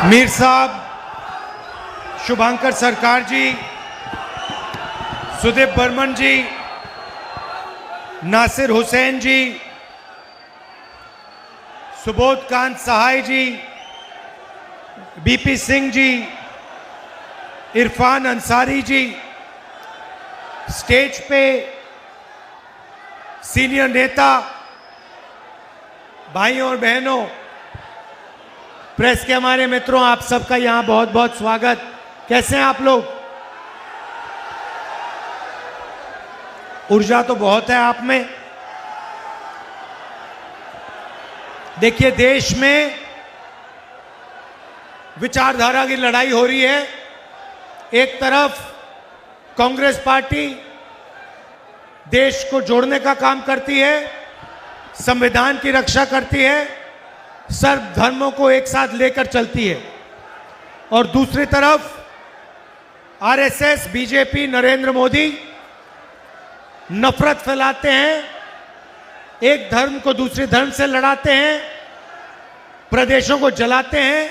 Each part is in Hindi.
मीर साहब, शुभंकर सरकार जी, सुदीप बर्मन जी, नासिर हुसैन जी, सुबोध कांत सहाय जी, बीपी सिंह जी, इरफान अंसारी जी, स्टेज पे सीनियर नेता, भाइयों और बहनों, प्रेस के हमारे मित्रों, आप सबका यहां बहुत बहुत स्वागत। कैसे हैं आप लोग? ऊर्जा तो बहुत है आप में। देखिए, देश में विचारधारा की लड़ाई हो रही है। एक तरफ कांग्रेस पार्टी देश को जोड़ने का काम करती है, संविधान की रक्षा करती है, सर्व धर्मों को एक साथ लेकर चलती है, और दूसरी तरफ आरएसएस, बीजेपी, नरेंद्र मोदी नफरत फैलाते हैं, एक धर्म को दूसरे धर्म से लड़ाते हैं, प्रदेशों को जलाते हैं,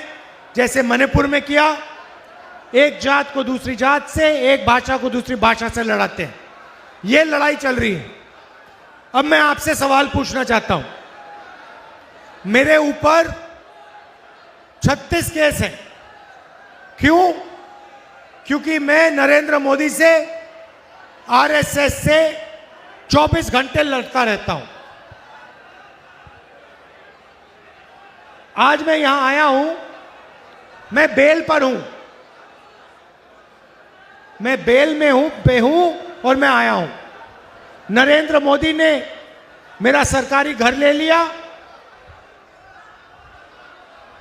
जैसे मणिपुर में किया, एक जात को दूसरी जात से, एक भाषा को दूसरी भाषा से लड़ाते हैं। यह लड़ाई चल रही है। अब मैं आपसे सवाल पूछना चाहता हूं। मेरे ऊपर 36 केस हैं। क्यों? क्योंकि मैं नरेंद्र मोदी से, आरएसएस से 24 घंटे लड़ता रहता हूं। आज मैं यहां आया हूं, मैं बेल पर हूं, मैं बेल में हूं और मैं आया हूं। नरेंद्र मोदी ने मेरा सरकारी घर ले लिया,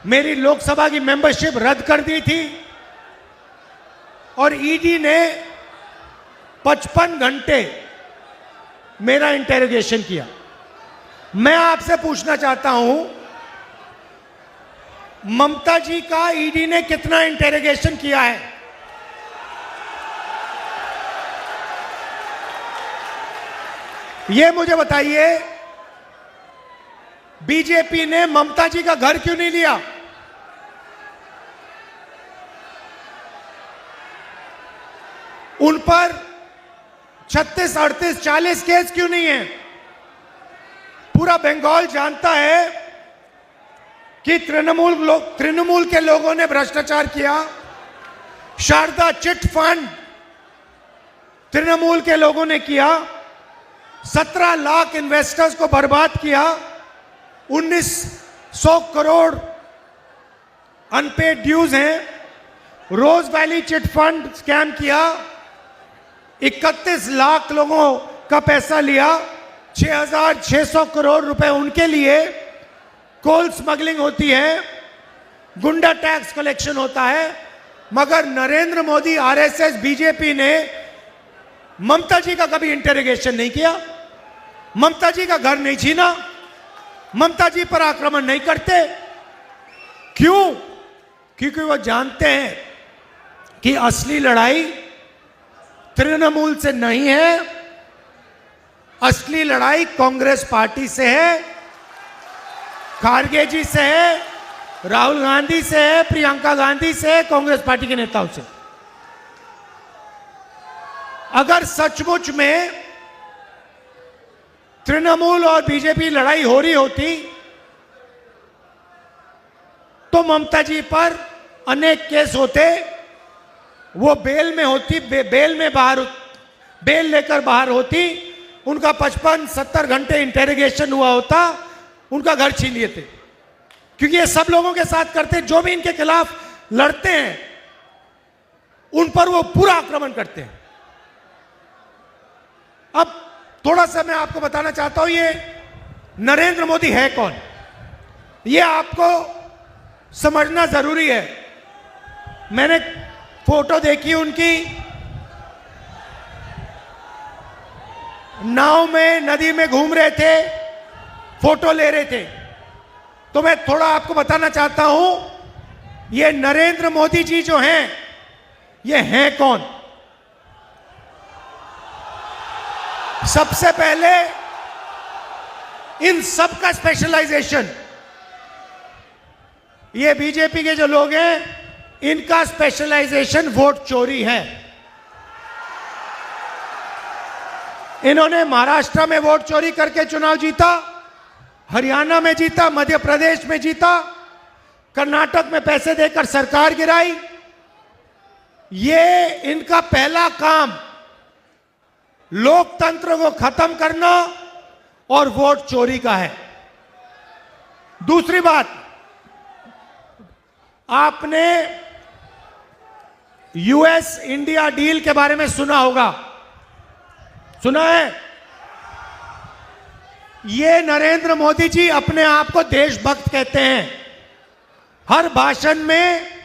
मेरी लोकसभा की मेंबरशिप रद्द कर दी थी, और ईडी ने 55 घंटे मेरा इंटेरोगेशन किया। मैं आपसे पूछना चाहता हूं, ममता जी का ईडी ने कितना इंटेरोगेशन किया है? यह मुझे बताइए। बीजेपी ने ममता जी का घर क्यों नहीं लिया? उन पर 36, 38, 40 केस क्यों नहीं है? पूरा बंगाल जानता है कि तृणमूल के लोगों ने भ्रष्टाचार किया। शारदा चिट फंड तृणमूल के लोगों ने किया। 17 लाख इन्वेस्टर्स को बर्बाद किया। 1900 करोड़ अनपेड ड्यूज हैं। रोज वैली चिट फंड स्कैम किया। 31 लाख लोगों का पैसा लिया। 6600 करोड़ रुपए उनके लिए। कोल स्मगलिंग होती है, गुंडा टैक्स कलेक्शन होता है। मगर नरेंद्र मोदी, आरएसएस, बीजेपी ने ममता जी का कभी इंटेरोगेशन नहीं किया, ममता जी का घर नहीं छीना, ममता जी पर आक्रमण नहीं करते। क्यों? क्योंकि वो जानते हैं कि असली लड़ाई तृणमूल से नहीं है, असली लड़ाई कांग्रेस पार्टी से है, खारगे जी से है, राहुल गांधी से है, प्रियंका गांधी से है, कांग्रेस पार्टी के नेताओं से। अगर सचमुच में तृणमूल और बीजेपी लड़ाई हो रही होती तो ममता जी पर अनेक केस होते, वो बेल में होती, बेल लेकर बाहर होती, उनका 55-70 घंटे इंटेरोगेशन हुआ होता, उनका घर छीन लिए थे। क्योंकि ये सब लोगों के साथ करते, जो भी इनके खिलाफ लड़ते हैं उन पर वो पूरा आक्रमण करते हैं। अब थोड़ा सा मैं आपको बताना चाहता हूं, ये नरेंद्र मोदी है कौन, ये आपको समझना जरूरी है। मैंने फोटो देखी उनकी, नाव में, नदी में घूम रहे थे, फोटो ले रहे थे। तो मैं थोड़ा आपको बताना चाहता हूं, ये नरेंद्र मोदी जी जो हैं, ये हैं कौन। सबसे पहले इन सब का स्पेशलाइजेशन, ये बीजेपी के जो लोग हैं, इनका स्पेशलाइजेशन वोट चोरी है। इन्होंने महाराष्ट्र में वोट चोरी करके चुनाव जीता, हरियाणा में जीता, मध्य प्रदेश में जीता, कर्नाटक में पैसे देकर सरकार गिराई। ये इनका पहला काम लोकतंत्र को खत्म करना और वोट चोरी का है। दूसरी बात, आपने यूएस इंडिया डील के बारे में सुना होगा, सुना है? ये नरेंद्र मोदी जी अपने आप को देशभक्त कहते हैं। हर भाषण में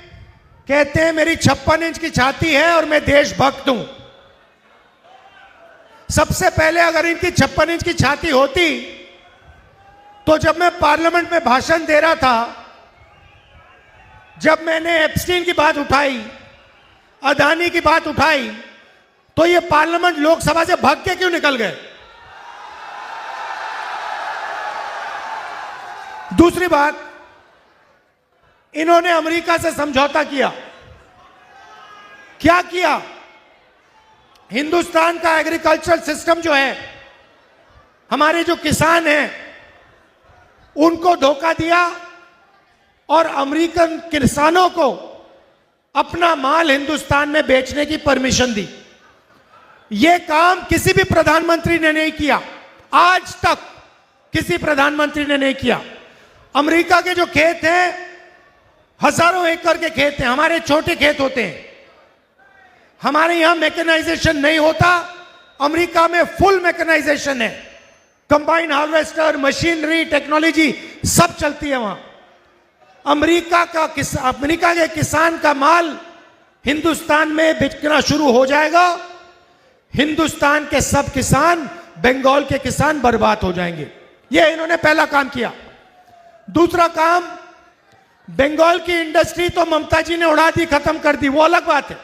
कहते हैं मेरी 56 इंच की छाती है और मैं देशभक्त हूं। सबसे पहले अगर इनकी 56 इंच की छाती होती तो जब मैं पार्लियामेंट में भाषण दे रहा था, जब मैंने एप्स्टीन की बात उठाई, अदानी की बात उठाई, तो ये पार्लियामेंट लोकसभा से भाग के क्यों निकल गए? दूसरी बात, इन्होंने अमेरिका से समझौता किया। क्या किया? हिंदुस्तान का एग्रीकल्चरल सिस्टम जो है, हमारे जो किसान हैं उनको धोखा दिया और अमेरिकन किसानों को अपना माल हिंदुस्तान में बेचने की परमिशन दी। यह काम किसी भी प्रधानमंत्री ने नहीं किया, आज तक किसी प्रधानमंत्री ने नहीं किया। अमेरिका के जो खेत हैं, हजारों एकड़ के खेत हैं, हमारे छोटे खेत होते हैं। हमारे यहां मैकेनाइजेशन नहीं होता, अमेरिका में फुल मैकेनाइजेशन है। कंबाइन हार्वेस्टर, मशीनरी, टेक्नोलॉजी सब चलती है वहां। अमेरिका के किसान का माल हिंदुस्तान में बिकना शुरू हो जाएगा, हिंदुस्तान के सब किसान, बंगाल के किसान बर्बाद हो जाएंगे। यह इन्होंने पहला काम किया। दूसरा काम, बंगाल की इंडस्ट्री तो ममता जी ने उड़ा दी, खत्म कर दी, वो अलग बात है।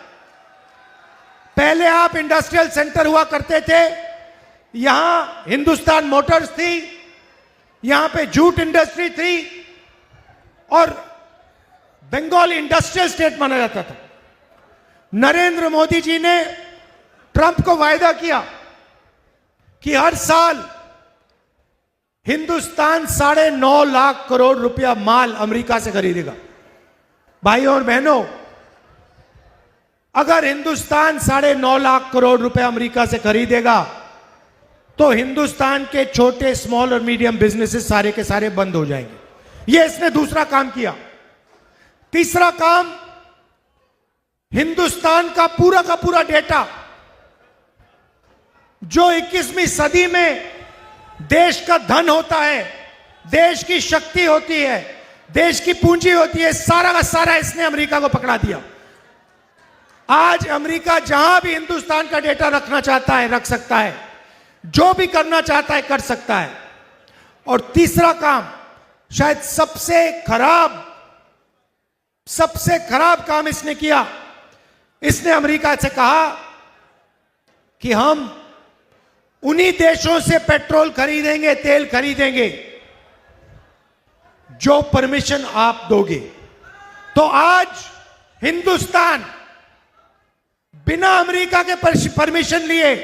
पहले आप इंडस्ट्रियल सेंटर हुआ करते थे, यहां हिंदुस्तान मोटर्स थी, यहां पे जूट इंडस्ट्री थी और बंगाल इंडस्ट्रियल स्टेट माना जाता था। नरेंद्र मोदी जी ने ट्रंप को वायदा किया कि हर साल हिंदुस्तान 9.5 लाख करोड़ रुपया माल अमेरिका से खरीदेगा। भाइयों और बहनों, अगर हिंदुस्तान 9.5 लाख करोड़ रुपए अमेरिका से खरीदेगा तो हिंदुस्तान के छोटे स्मॉल और मीडियम बिजनेसेस सारे के सारे बंद हो जाएंगे। यह इसने दूसरा काम किया। तीसरा काम, हिंदुस्तान का पूरा डेटा जो 21वीं सदी में देश का धन होता है, देश की शक्ति होती है, देश की पूंजी होती है, सारा का सारा इसने अमेरिका को पकड़ा दिया। आज अमेरिका जहां भी हिंदुस्तान का डेटा रखना चाहता है रख सकता है, जो भी करना चाहता है कर सकता है। और तीसरा काम, शायद सबसे खराब काम इसने किया। इसने अमेरिका से कहा कि हम उन्हीं देशों से पेट्रोल खरीदेंगे, तेल खरीदेंगे जो परमिशन आप दोगे। तो आज हिंदुस्तान बिना अमेरिका के परमिशन लिए,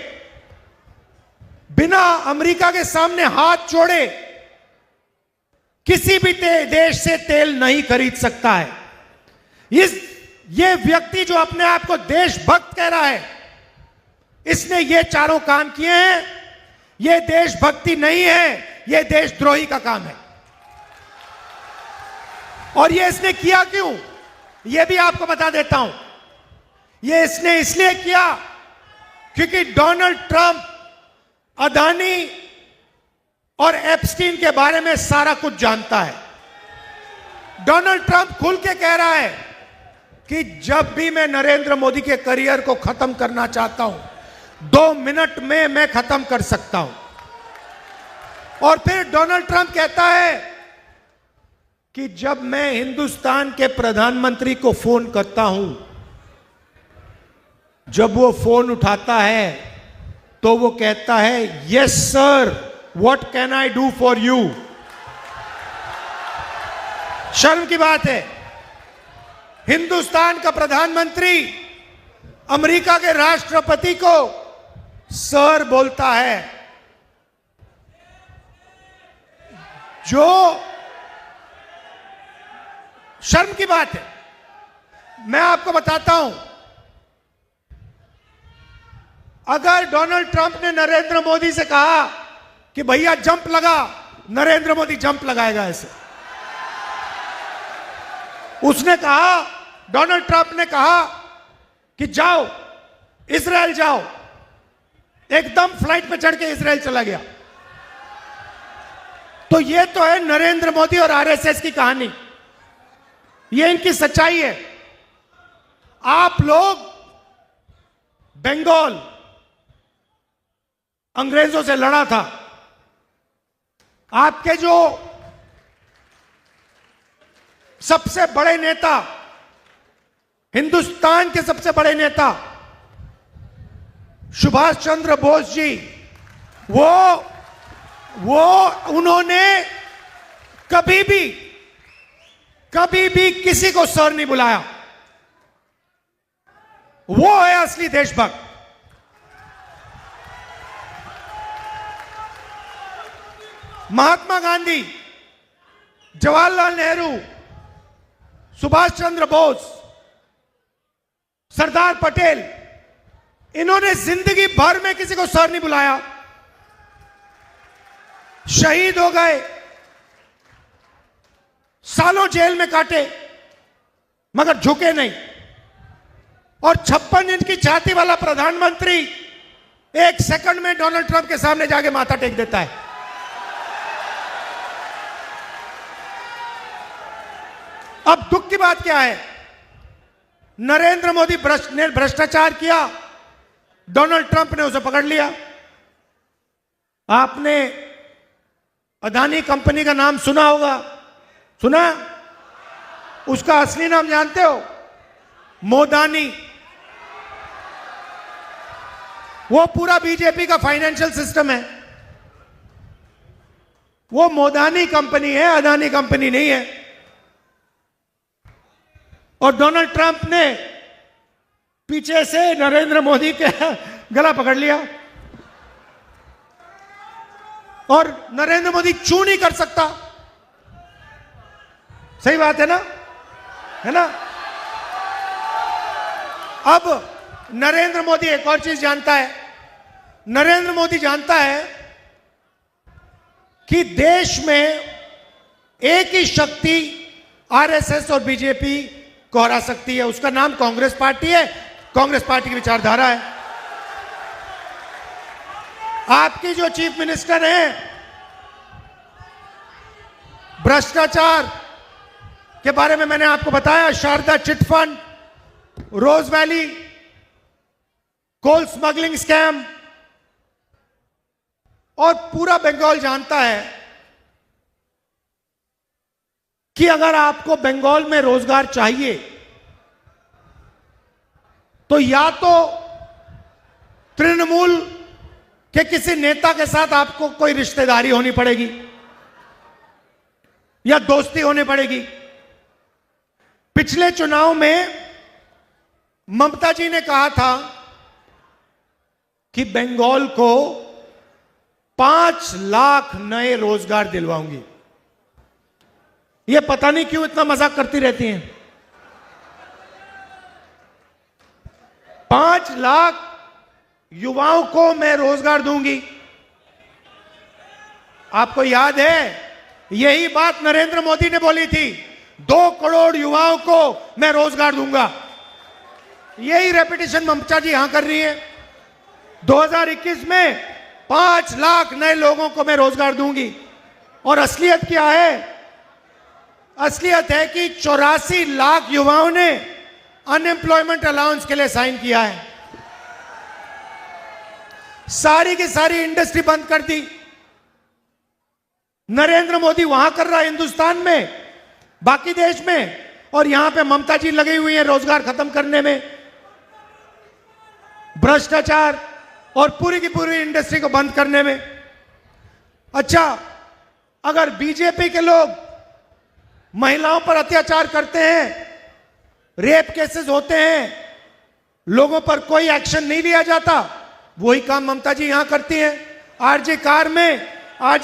बिना अमेरिका के सामने हाथ जोड़े किसी भी देश से तेल नहीं खरीद सकता है। ये व्यक्ति जो अपने आप को देशभक्त कह रहा है, इसने ये चारों काम किए हैं। ये देशभक्ति नहीं है, ये देशद्रोही का काम है। और ये इसने किया क्यों, ये भी आपको बता देता हूं। ये इसने इसलिए किया क्योंकि डोनाल्ड ट्रंप, अदानी और एप्स्टीन के बारे में सारा कुछ जानता है। डोनाल्ड ट्रंप खुल के कह रहा है कि जब भी मैं नरेंद्र मोदी के करियर को खत्म करना चाहता हूं, 2 मिनट में मैं खत्म कर सकता हूं। और फिर डोनाल्ड ट्रंप कहता है कि जब मैं हिंदुस्तान के प्रधानमंत्री को फोन करता हूं, जब वो फोन उठाता है तो वो कहता है, yes sir, what can I do for you. शर्म की बात है। हिंदुस्तान का प्रधानमंत्री अमेरिका के राष्ट्रपति को सर बोलता है, जो शर्म की बात है। मैं आपको बताता हूं, अगर डोनाल्ड ट्रंप ने नरेंद्र मोदी से कहा कि भैया जंप लगा, नरेंद्र मोदी जंप लगाएगा ऐसे। उसने कहा, डोनाल्ड ट्रंप ने कहा कि जाओ इजराइल जाओ, एकदम फ्लाइट पे चढ़ के इजराइल चला गया। तो ये तो है नरेंद्र मोदी और आरएसएस की कहानी, ये इनकी सच्चाई है। आप लोग बंगाल अंग्रेजों से लड़ा था, आपके जो सबसे बड़े नेता, हिंदुस्तान के सबसे बड़े नेता सुभाष चंद्र बोस जी, वो उन्होंने कभी भी किसी को सर नहीं बुलाया। वो है असली देशभक्त। महात्मा गांधी, जवाहरलाल नेहरू, सुभाष चंद्र बोस, सरदार पटेल, इन्होंने जिंदगी भर में किसी को सर नहीं बुलाया। शहीद हो गए, सालों जेल में काटे, मगर झुके नहीं। और 56 इंच की छाती वाला प्रधानमंत्री एक सेकंड में डोनाल्ड ट्रंप के सामने जाके माथा टेक देता है। अब दुख की बात क्या है, नरेंद्र मोदी ने भ्रष्टाचार किया, डोनाल्ड ट्रंप ने उसे पकड़ लिया। आपने अदानी कंपनी का नाम सुना होगा, सुना? उसका असली नाम जानते हो? मोदानी। वो पूरा बीजेपी का फाइनेंशियल सिस्टम है। वो मोदानी कंपनी है, अदानी कंपनी नहीं है। और डोनाल्ड ट्रंप ने पीछे से नरेंद्र मोदी के गला पकड़ लिया, और नरेंद्र मोदी चू नहीं कर सकता। सही बात है ना, है ना? अब नरेंद्र मोदी एक और चीज जानता है। नरेंद्र मोदी जानता है कि देश में एक ही शक्ति आरएसएस और बीजेपी को हरा सकती है, उसका नाम कांग्रेस पार्टी है। कांग्रेस पार्टी की विचारधारा है। आपकी जो चीफ मिनिस्टर हैं, भ्रष्टाचार के बारे में मैंने आपको बताया, शारदा चिट फंड, रोज वैली, कोल स्मगलिंग स्कैम, और पूरा बंगाल जानता है कि अगर आपको बंगाल में रोजगार चाहिए तो या तो तृणमूल के किसी नेता के साथ आपको कोई रिश्तेदारी होनी पड़ेगी या दोस्ती होनी पड़ेगी। पिछले चुनाव में ममता जी ने कहा था कि बंगाल को 5 लाख नए रोजगार दिलवाऊंगी। ये पता नहीं क्यों इतना मजाक करती रहती हैं। 5 लाख युवाओं को मैं रोजगार दूंगी। आपको याद है, यही बात नरेंद्र मोदी ने बोली थी, 2 करोड़ युवाओं को मैं रोजगार दूंगा। यही रेपिटेशन ममता जी यहां कर रही है। 2021 में 5 लाख नए लोगों को मैं रोजगार दूंगी। और असलियत क्या है? असलियत है कि 84 लाख युवाओं ने अनएम्प्लॉयमेंट अलाउंस के लिए साइन किया है। सारी की सारी इंडस्ट्री बंद कर दी। नरेंद्र मोदी वहां कर रहा है हिंदुस्तान में, बाकी देश में, और यहां पे ममता जी लगी हुई है रोजगार खत्म करने में, भ्रष्टाचार और पूरी की पूरी इंडस्ट्री को बंद करने में। अच्छा, अगर बीजेपी के लोग महिलाओं पर अत्याचार करते हैं रेप केसेस होते हैं, लोगों पर कोई एक्शन नहीं लिया जाता, वही काम ममता जी यहां करती हैं। RG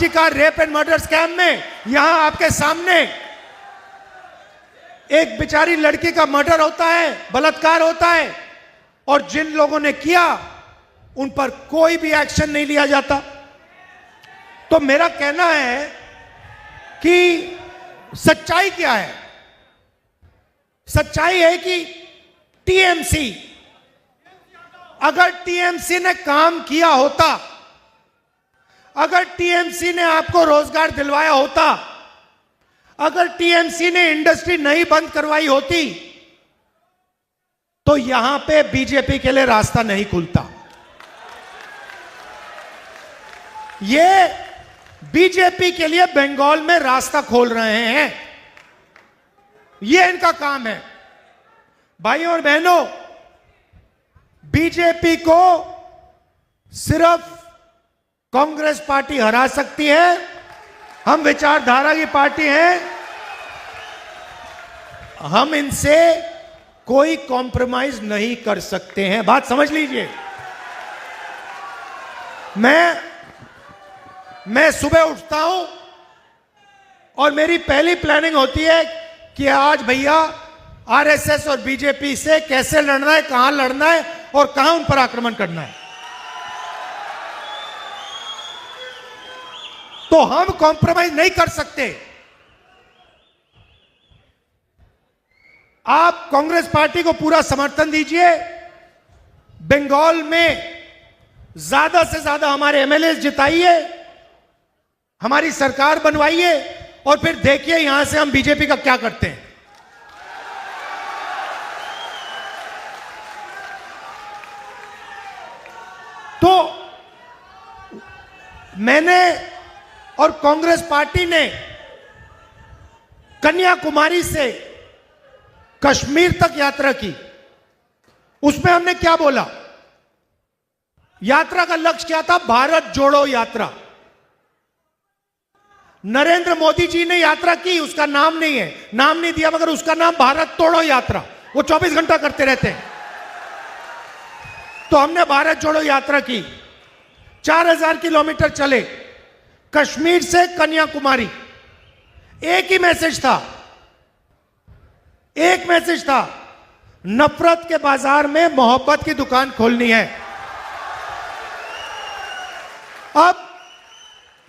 Kar rape and murder scam में यहां आपके सामने एक बेचारी लड़की का मर्डर होता है, बलात्कार होता है, और जिन लोगों ने किया उन पर कोई भी एक्शन नहीं लिया जाता। तो मेरा कहना है कि सच्चाई क्या है? सच्चाई है कि टीएमसी, अगर टीएमसी ने काम किया होता, अगर टीएमसी ने आपको रोजगार दिलवाया होता, अगर टीएमसी ने इंडस्ट्री नहीं बंद करवाई होती, तो यहां पे बीजेपी के लिए रास्ता नहीं खुलता। ये बीजेपी के लिए बंगाल में रास्ता खोल रहे हैं, ये इनका काम है। भाइयों और बहनों, बीजेपी को सिर्फ कांग्रेस पार्टी हरा सकती है। हम विचारधारा की पार्टी हैं, हम इनसे कोई कॉम्प्रोमाइज नहीं कर सकते हैं, बात समझ लीजिए। मैं सुबह उठता हूं और मेरी पहली प्लानिंग होती है कि आज भैया आरएसएस और बीजेपी से कैसे लड़ना है, कहां लड़ना है और कहां उन पर आक्रमण करना है। तो हम कॉम्प्रोमाइज नहीं कर सकते। आप कांग्रेस पार्टी को पूरा समर्थन दीजिए, बंगाल में ज्यादा से ज्यादा हमारे एमएलए जिताइए, हमारी सरकार बनवाइए, और फिर देखिए यहां से हम बीजेपी का क्या करते हैं। तो मैंने और कांग्रेस पार्टी ने कन्याकुमारी से कश्मीर तक यात्रा की। उसमें हमने क्या बोला? यात्रा का लक्ष्य क्या था? भारत जोड़ो यात्रा। नरेंद्र मोदी जी ने यात्रा की, उसका नाम नहीं है, नाम नहीं दिया, मगर उसका नाम भारत तोड़ो यात्रा, वो 24 घंटा करते रहते हैं। तो हमने भारत जोड़ो यात्रा की, 4000 किलोमीटर चले कश्मीर से कन्याकुमारी। एक ही मैसेज था, एक मैसेज था, नफरत के बाजार में मोहब्बत की दुकान खोलनी है। अब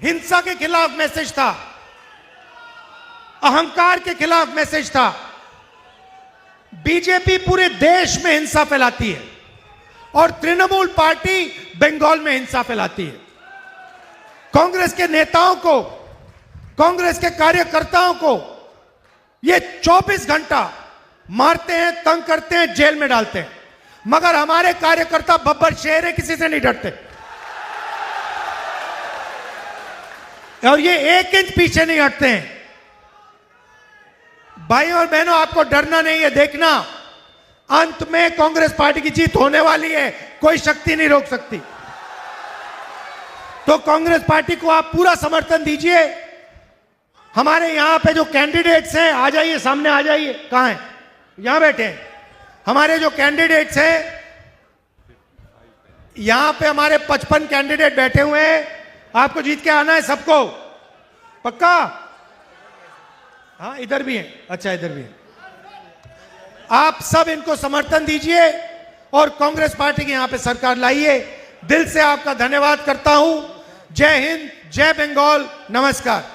हिंसा के खिलाफ मैसेज था, अहंकार के खिलाफ मैसेज था। बीजेपी पूरे देश में हिंसा फैलाती है और तृणमूल पार्टी बंगाल में हिंसा फैलाती है। कांग्रेस के नेताओं को, कांग्रेस के कार्यकर्ताओं को ये 24 घंटा मारते हैं, तंग करते हैं, जेल में डालते हैं, मगर हमारे कार्यकर्ता बब्बर शेर है, किसी से नहीं डरते और ये 1 इंच पीछे नहीं हटते हैं। भाइयों और बहनों, आपको डरना नहीं है, देखना अंत में कांग्रेस पार्टी की जीत होने वाली है, कोई शक्ति नहीं रोक सकती। तो कांग्रेस पार्टी को आप पूरा समर्थन दीजिए। हमारे यहां पे जो कैंडिडेट्स हैं, आ जाइए, सामने आ जाइए। कहां हैं? यहां बैठे हैं। हमारे जो कैंडिडेट्स हैं, यहां पे हमारे 55 कैंडिडेट बैठे हुए हैं। आपको जीत के आना है सबको, पक्का? हाँ, इधर भी है। अच्छा, इधर भी है। आप सब इनको समर्थन दीजिए और कांग्रेस पार्टी की यहां पे सरकार लाइए। दिल से आपका धन्यवाद करता हूं। जय हिंद, जय बंगाल, नमस्कार।